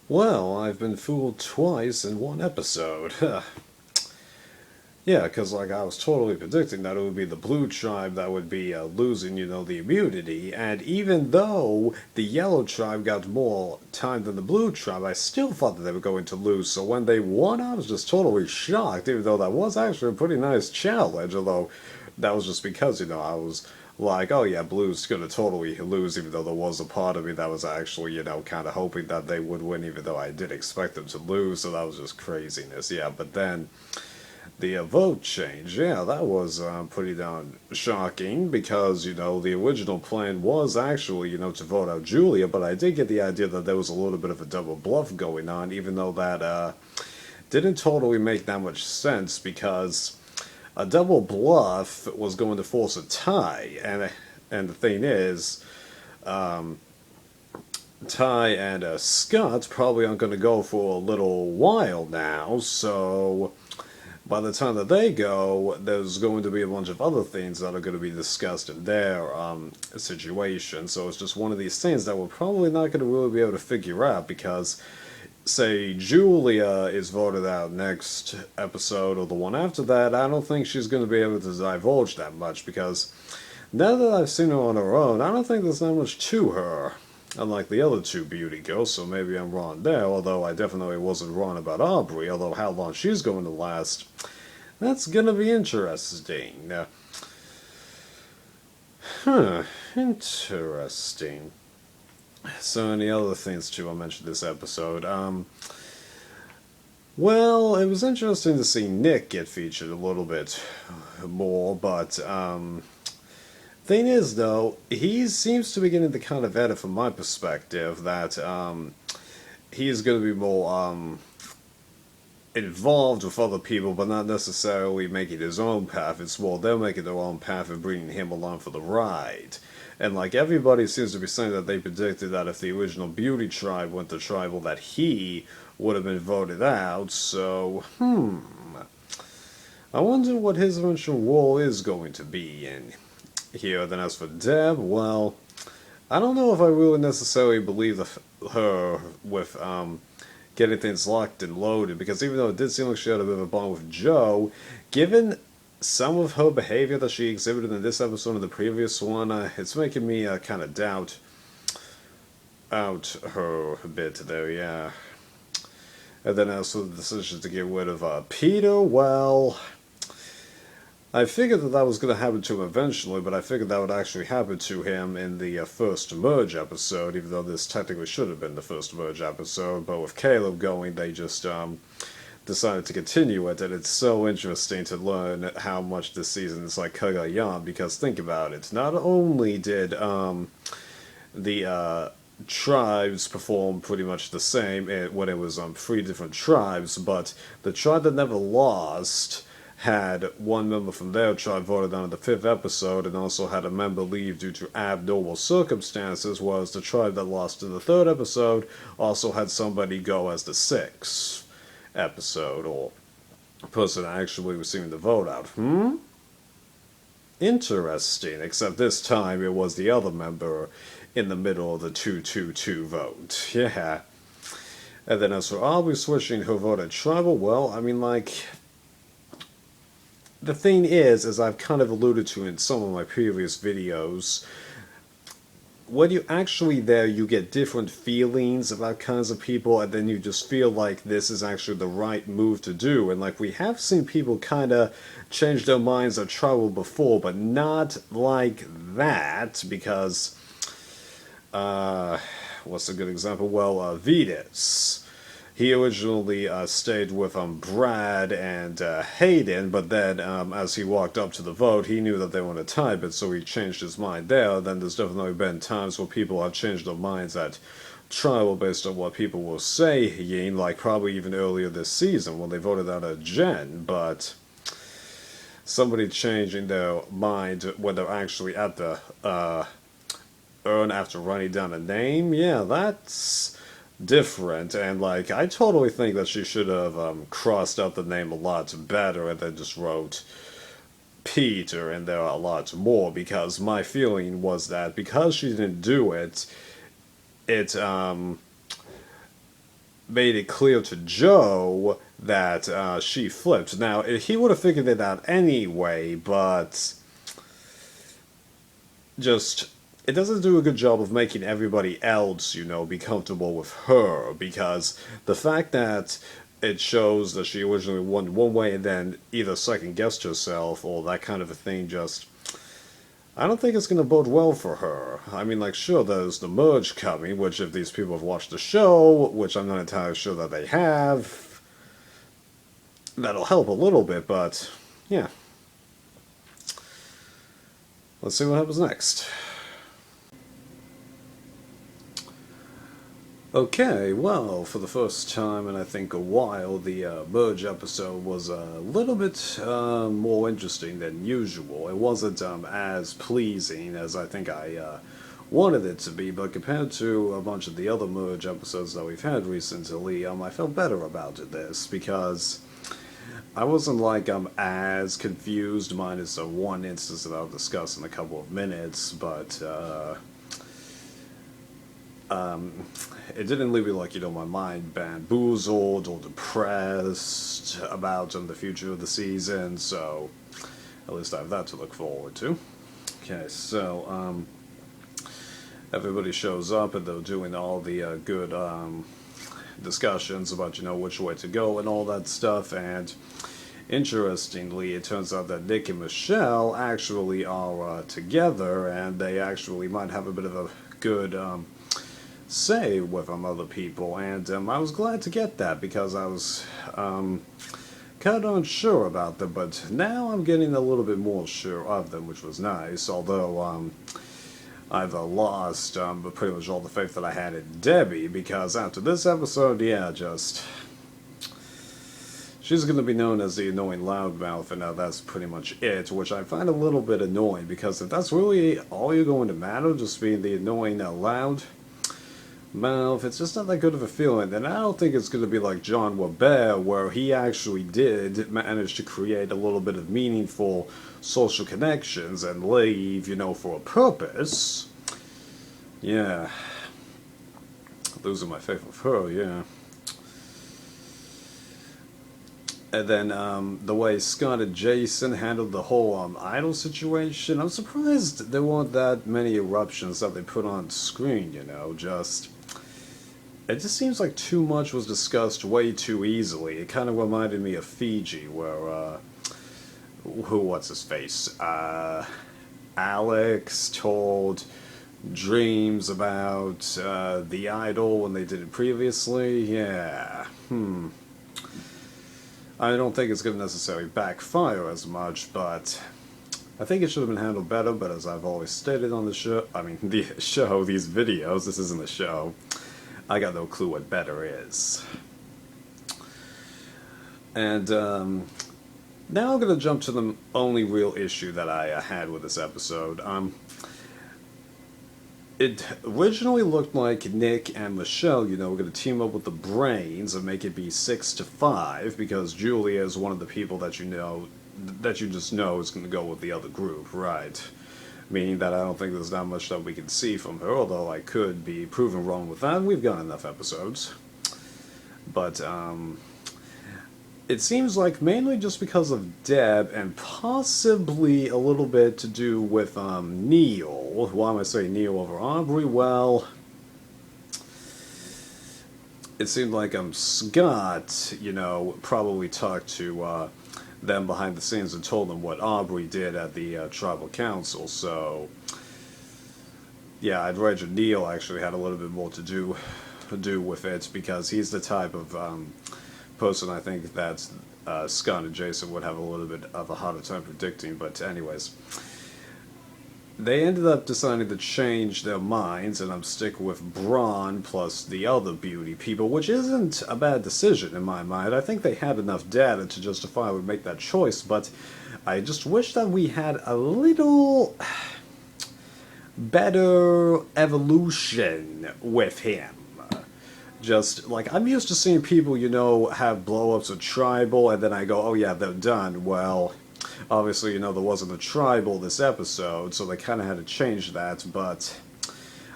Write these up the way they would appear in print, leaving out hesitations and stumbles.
Well, I've been fooled twice in one episode. Yeah, because I was totally predicting that it would be the blue tribe that would be losing, the immunity. And even though the yellow tribe got more time than the blue tribe, I still thought that they were going to lose. So when they won, I was just totally shocked, even though that was actually a pretty nice challenge. Although that was just because, I was like, oh yeah, blue's gonna totally lose, even though there was a part of me that was actually, kind of hoping that they would win, even though I did expect them to lose. So that was just craziness. Yeah, but then the vote change, yeah, that was pretty darn shocking because, the original plan was actually, to vote out Julia, but I did get the idea that there was a little bit of a double bluff going on, even though that didn't totally make that much sense because a double bluff was going to force a tie, and the thing is, Ty and Scott probably aren't going to go for a little while now, so by the time that they go, there's going to be a bunch of other things that are going to be discussed in their situation. So it's just one of these things that we're probably not going to really be able to figure out because, say, Julia is voted out next episode or the one after that, I don't think she's going to be able to divulge that much because now that I've seen her on her own, I don't think there's that much to her. Unlike the other two beauty girls, so maybe I'm wrong there, although I definitely wasn't wrong about Aubrey, although how long she's going to last, that's gonna be interesting. Interesting. So any other things too I mentioned this episode? Well, it was interesting to see Nick get featured a little bit more, but thing is, though, he seems to be getting the kind of edit from my perspective that he is going to be more involved with other people, but not necessarily making his own path. It's more they're making their own path and bringing him along for the ride. And like everybody seems to be saying that they predicted that if the original Beauty tribe went to tribal, that he would have been voted out. So, I wonder what his eventual role is going to be in here. Then as for Deb, well, I don't know if I really necessarily believe her with getting things locked and loaded, because even though it did seem like she had a bit of a bond with Joe, given some of her behavior that she exhibited in this episode and the previous one, it's making me kind of doubt out her a bit there, yeah. And then as for the decision to get rid of Peter, well, I figured that was going to happen to him eventually, but I figured that would actually happen to him in the first Merge episode, even though this technically should have been the first Merge episode. But with Caleb going, they just decided to continue it, and it's so interesting to learn how much this season is like Kagayan, because think about it. Not only did the tribes perform pretty much the same when it was three different tribes, but the tribe that never lost had one member from their tribe voted on in the fifth episode and also had a member leave due to abnormal circumstances, whereas the tribe that lost in the third episode also had somebody go as the sixth episode, or person actually receiving the vote out. Interesting, except this time it was the other member in the middle of the 2-2-2 vote. Yeah. And then as for Aubrey switching her vote at tribal, well, I mean, like, the thing is, as I've kind of alluded to in some of my previous videos, when you're actually there, you get different feelings about kinds of people, and then you just feel like this is actually the right move to do. And like we have seen people kind of change their minds at tribal before, but not like that, because what's a good example? Well, Vetus. He originally stayed with Brad and Hayden, but then as he walked up to the vote, he knew that they wanted to type it, so he changed his mind there. Then there's definitely been times where people have changed their minds at trial based on what people were saying, like probably even earlier this season when they voted out a Jen, but somebody changing their mind when they're actually at the urn after writing down a name, yeah, that's different. And like I totally think that she should have crossed out the name a lot better and then just wrote Peter and there are a lot more, because my feeling was that because she didn't do it, it made it clear to Joe that she flipped. Now, he would have figured it out anyway, but just it doesn't do a good job of making everybody else, be comfortable with her, because the fact that it shows that she originally went one way and then either second guessed herself or that kind of a thing, just I don't think it's going to bode well for her. I mean, like, sure, there's the merge coming, which if these people have watched the show, which I'm not entirely sure that they have, that'll help a little bit, but yeah. Let's see what happens next. Okay, well, for the first time in I think a while, the merge episode was a little bit more interesting than usual. It wasn't as pleasing as I think I wanted it to be, but compared to a bunch of the other merge episodes that we've had recently, I felt better about this, because I wasn't like I'm as confused, minus one instance that I'll discuss in a couple of minutes, but it didn't leave me like, my mind bamboozled or depressed about the future of the season, so at least I have that to look forward to. Okay, so everybody shows up and they're doing all the good discussions about, which way to go and all that stuff, and interestingly, it turns out that Nick and Michelle actually are together, and they actually might have a bit of a good say with other people, and I was glad to get that, because I was kind of unsure about them, but now I'm getting a little bit more sure of them, which was nice, although I've lost pretty much all the faith that I had in Debbie, because after this episode, yeah, she's going to be known as the annoying loudmouth, and now that's pretty much it, which I find a little bit annoying, because if that's really all you're going to matter, just being the annoying loud mouth, it's just not that good of a feeling. And I don't think it's going to be like John Webber, where he actually did manage to create a little bit of meaningful social connections and leave, for a purpose. Yeah. Losing my faith with her, yeah. And then the way Scott and Jason handled the whole idol situation, I'm surprised there weren't that many eruptions that they put on screen, It just seems like too much was discussed way too easily. It kind of reminded me of Fiji, where, what's his face? Alex told Dreams about the idol when they did it previously. Yeah, I don't think it's going to necessarily backfire as much, but I think it should have been handled better, but as I've always stated on the show, these videos, this isn't the show, I got no clue what better is. And now I'm going to jump to the only real issue that I had with this episode. It originally looked like Nick and Michelle, were going to team up with the Brains and make it be 6-5, because Julia is one of the people that that you just know is going to go with the other group, right? Meaning that I don't think there's not much that we can see from her, although I could be proven wrong with that. We've got enough episodes. But, it seems like mainly just because of Deb, and possibly a little bit to do with Neil. Why am I saying Neil over Aubrey? Well, it seemed like Scott, probably talked to them behind the scenes and told them what Aubrey did at the tribal council. So, yeah, I'd wager Neil actually had a little bit more to do with it, because he's the type of person I think that Scott and Jason would have a little bit of a harder time predicting. But anyways, they ended up deciding to change their minds, and I'm sticking with Braun plus the other beauty people, which isn't a bad decision in my mind. I think they had enough data to justify would make that choice, but I just wish that we had a little better evolution with him. Just, like, I'm used to seeing people, have blow-ups of Tribal, and then I go, oh yeah, they're done. Well, obviously, there wasn't a Tribal this episode, so they kind of had to change that, but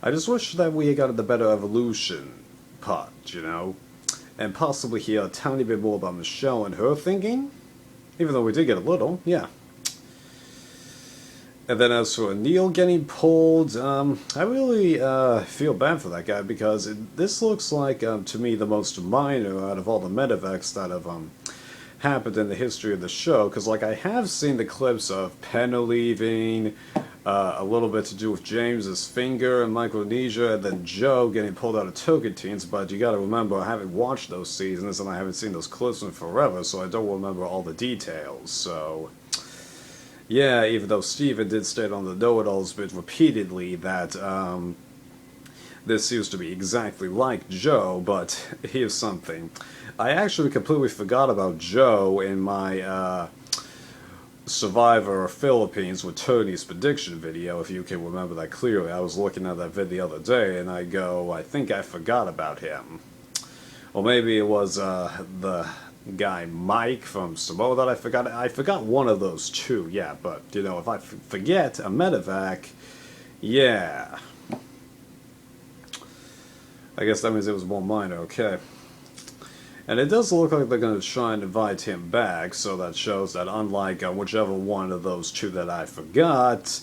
I just wish that we had gotten the better evolution part, and possibly hear a tiny bit more about Michelle and her thinking, even though we did get a little, yeah. And then as for Neil getting pulled, I really feel bad for that guy because this looks like, to me, the most minor out of all the medevacs that have happened in the history of the show. Because, like, I have seen the clips of Penna leaving, a little bit to do with James's finger in Micronesia, and then Joe getting pulled out of Tocantins. But you gotta remember, I haven't watched those seasons, and I haven't seen those clips in forever, so I don't remember all the details, so... Yeah, even though Steven did state on the know-it-alls bit repeatedly that this seems to be exactly like Joe, but here's something. I actually completely forgot about Joe in my Survivor Philippines with Tony's prediction video, if you can remember that clearly. I was looking at that vid the other day, and I go, I think I forgot about him. Or maybe it was the guy Mike from Samoa that I forgot. I forgot one of those two, yeah, but, you know, if I forget a medevac, yeah. I guess that means it was more minor, okay. And it does look like they're going to try and invite him back, so that shows that unlike whichever one of those two that I forgot,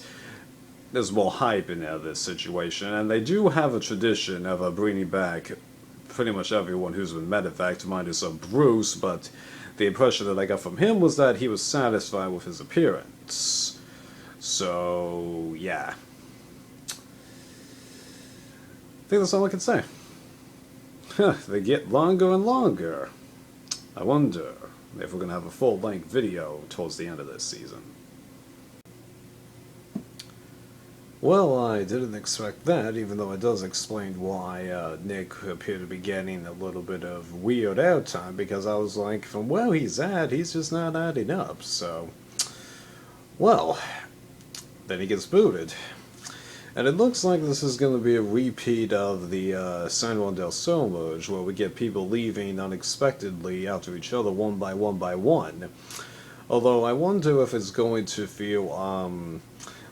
there's more hype in this situation. And they do have a tradition of bringing back pretty much everyone who's been medevaced, minus Bruce, but the impression that I got from him was that he was satisfied with his appearance. So, yeah. I think that's all I can say. They get longer and longer. I wonder if we're going to have a full-length video towards the end of this season. Well, I didn't expect that, even though it does explain why Nick appeared to be getting a little bit of weird airtime, because I was like, from where he's at, he's just not adding up, so... Well, then he gets booted. And it looks like this is going to be a repeat of the San Juan del Sur merge, where we get people leaving unexpectedly after each other one by one. Although I wonder if it's going to feel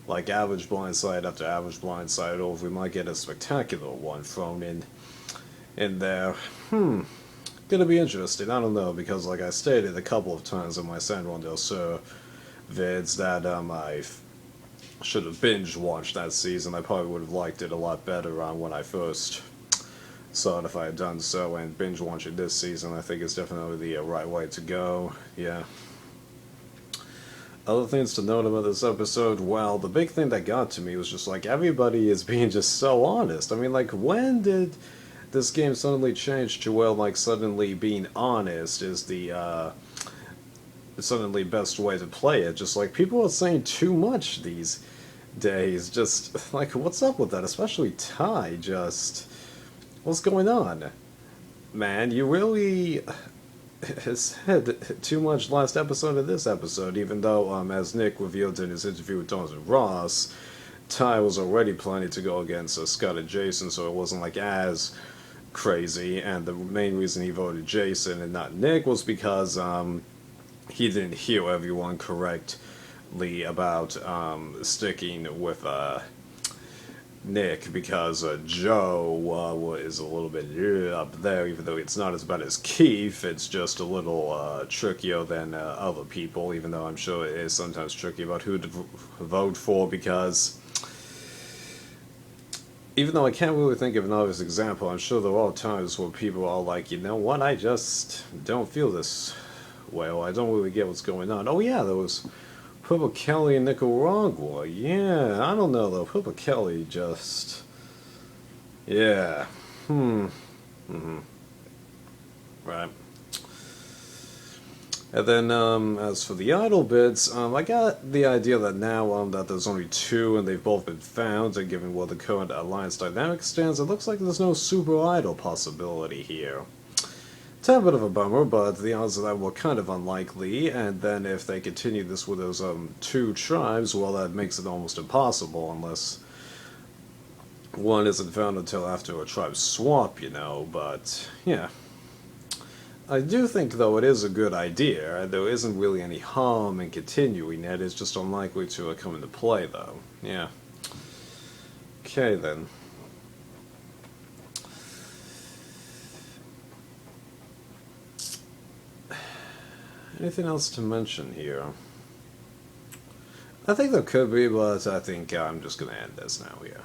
like average blindside after average blindside, or if we might get a spectacular one thrown in there. Gonna be interesting. I don't know, because like I stated a couple of times in my San Juan del Sur vids that I should have binge watched that season. I probably would have liked it a lot better when I first saw it if I had done so, and binge watching this season I think is definitely the right way to go. Yeah. Other things to note about this episode, well, the big thing that got to me was just like everybody is being just so honest. I mean, like, when did this game suddenly change to where, like, suddenly being honest is the suddenly best way to play it? Just like people are saying too much these days. Just like, what's up with that? Especially Ty. Just what's going on, man? You really said too much last episode of this episode, even though as Nick revealed in his interview with Thomas and Ross, Ty was already planning to go against Scott and Jason, so it wasn't like as crazy. And the main reason he voted Jason and not Nick was because he didn't hear everyone correctly about sticking with Nick, because Joe is a little bit up there, even though it's not as bad as Keith. It's just a little trickier than other people, even though I'm sure it is sometimes tricky about who to vote for, because even though I can't really think of an obvious example, I'm sure there are times where people are like, you know what, I just don't feel this way, or I don't really get what's going on. Oh yeah, there was Purple Kelly in Nicaragua. Yeah, I don't know though. Purple Kelly just... Yeah. Right. And then, as for the idol bits, I got the idea that now that there's only two and they've both been found, and given where the current alliance dynamic stands, it looks like there's no super idol possibility here. Tad bit of a bummer, but the odds of that were kind of unlikely, and then if they continue this with those two tribes, well, that makes it almost impossible, unless one isn't found until after a tribe swap, you know, but, yeah. I do think, though, it is a good idea, and there isn't really any harm in continuing it. It's just unlikely to come into play, though. Yeah. Okay, then. Anything else to mention here? I think there could be, but I think I'm just gonna end this now here.